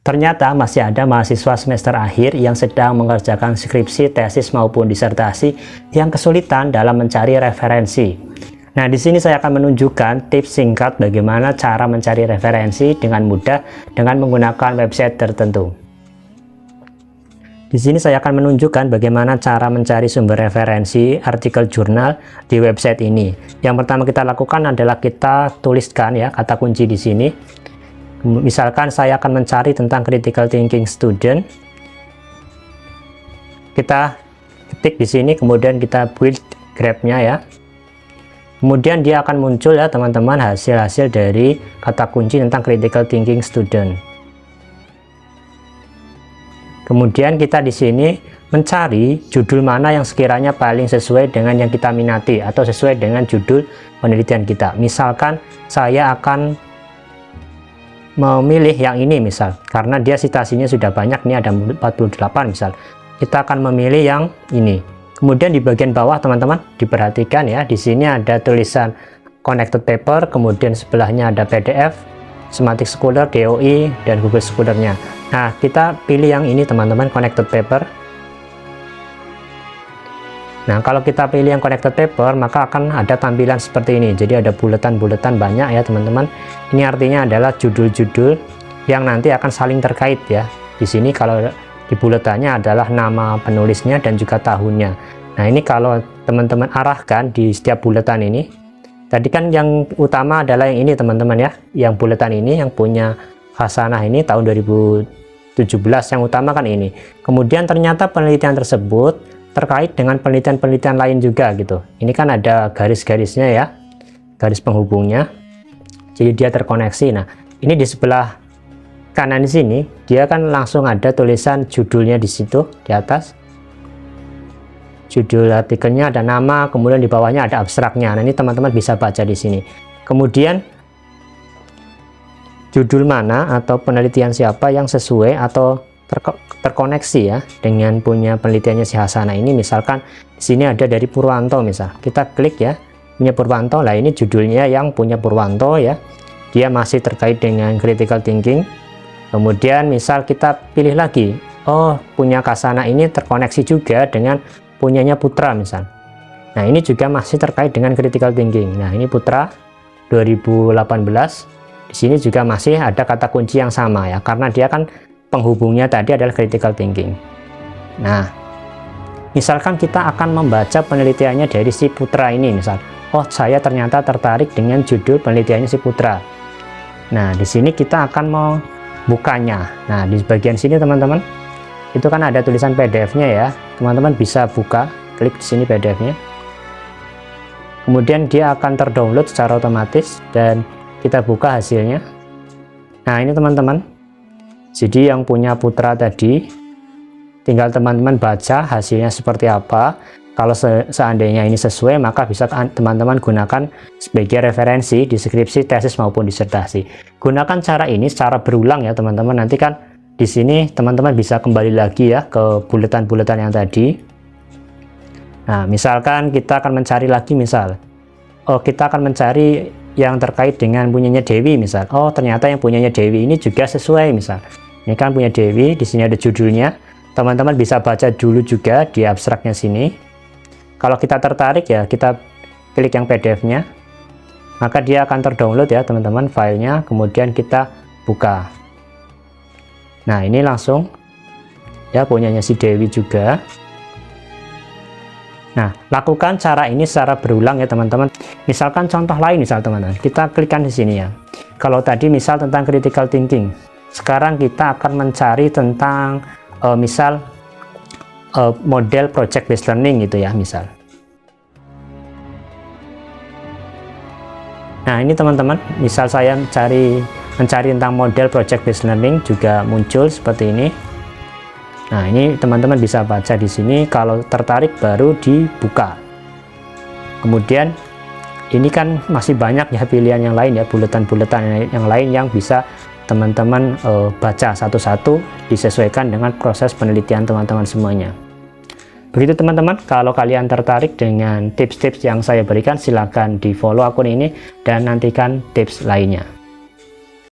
Ternyata masih ada mahasiswa semester akhir yang sedang mengerjakan skripsi, tesis maupun disertasi yang kesulitan dalam mencari referensi. Nah, di sini saya akan menunjukkan tips singkat bagaimana cara mencari referensi dengan mudah dengan menggunakan website tertentu. Di sini saya akan menunjukkan bagaimana cara mencari sumber referensi artikel jurnal di website ini. Yang pertama kita lakukan adalah kita tuliskan ya kata kunci di sini. Misalkan saya akan mencari tentang critical thinking student. Kita ketik di sini, kemudian kita build graph-nya ya. Kemudian dia akan muncul ya teman-teman hasil-hasil dari kata kunci tentang critical thinking student. Kemudian kita di sini mencari judul mana yang sekiranya paling sesuai dengan yang kita minati atau sesuai dengan judul penelitian kita. Misalkan saya akan memilih yang ini misal, karena dia citasinya sudah banyak, ini ada 48 misal. Kita akan memilih yang ini. Kemudian di bagian bawah teman-teman diperhatikan ya, di sini ada tulisan connected paper, kemudian sebelahnya ada PDF, Semantic Scholar, DOI, dan Google Scholar-nya. Nah, kita pilih yang ini teman-teman, connected paper. Nah, kalau kita pilih yang connected paper, maka akan ada tampilan seperti ini. Jadi ada buletan-buletan banyak ya teman-teman. Ini artinya adalah judul-judul yang nanti akan saling terkait ya. Di sini kalau di buletannya adalah nama penulisnya dan juga tahunnya. Nah, ini kalau teman-teman arahkan di setiap buletan ini. Tadi kan yang utama adalah yang ini teman-teman ya. Yang buletan ini yang punya Hasanah ini tahun 2017 yang utama kan ini. Kemudian ternyata penelitian tersebut terkait dengan penelitian-penelitian lain juga gitu. Ini kan ada garis-garisnya ya, garis penghubungnya, jadi dia terkoneksi. Nah, ini di sebelah kanan di sini dia kan langsung ada tulisan judulnya di situ di atas. Judul artikelnya ada nama, kemudian di bawahnya ada abstraknya. Nah, ini teman-teman bisa baca di sini. Kemudian judul mana atau penelitian siapa yang sesuai atau terkoneksi ya dengan punya penelitiannya si Hasanah ini. Misalkan di sini ada dari Purwanto misal, kita klik ya punya Purwanto. Lah ini judulnya yang punya Purwanto ya, dia masih terkait dengan critical thinking. Kemudian misal kita pilih lagi, oh punya Hasanah ini terkoneksi juga dengan punyanya Putra misal. Nah ini juga masih terkait dengan critical thinking. Nah ini Putra 2018, di sini juga masih ada kata kunci yang sama ya, karena dia kan penghubungnya tadi adalah critical thinking. Nah, misalkan kita akan membaca penelitiannya dari si Putra ini misal. Oh, saya ternyata tertarik dengan judul penelitiannya si Putra. Nah, di sini kita akan membukanya. Nah, di bagian sini teman-teman, itu kan ada tulisan PDF-nya ya. Teman-teman bisa buka, klik di sini PDF-nya. Kemudian dia akan terdownload secara otomatis dan kita buka hasilnya. Nah, ini teman-teman. Jadi yang punya Putra tadi tinggal teman-teman baca hasilnya seperti apa. Kalau seandainya ini sesuai, maka bisa teman-teman gunakan sebagai referensi di skripsi, tesis maupun disertasi. Gunakan cara ini secara berulang ya teman-teman. Nanti kan di sini teman-teman bisa kembali lagi ya ke buletan-buletan yang tadi. Nah, misalkan kita akan mencari lagi misal. Oh, kita akan mencari yang terkait dengan punyanya Dewi misal. Oh, ternyata yang punyanya Dewi ini juga sesuai misal. Ini kan punya Dewi, di sini ada judulnya. Teman-teman bisa baca dulu juga di abstraknya sini. Kalau kita tertarik ya, kita klik yang PDF-nya. Maka dia akan terdownload ya teman-teman filenya, kemudian kita buka. Nah, ini langsung ya punyanya si Dewi juga. Nah, lakukan cara ini secara berulang ya teman-teman. Misalkan contoh lain misal teman-teman, kita klikkan di sini ya. Kalau tadi misal tentang critical thinking, sekarang kita akan mencari tentang misal model project based learning gitu ya misal. Nah, ini teman-teman, misal saya mencari tentang model project based learning juga muncul seperti ini. Nah, ini teman-teman bisa baca di sini, kalau tertarik baru dibuka. Kemudian ini kan masih banyak ya pilihan yang lain ya, buletan-buletan yang lain yang bisa teman-teman baca satu-satu disesuaikan dengan proses penelitian teman-teman semuanya. Begitu teman-teman, kalau kalian tertarik dengan tips-tips yang saya berikan, silakan di follow akun ini dan nantikan tips lainnya.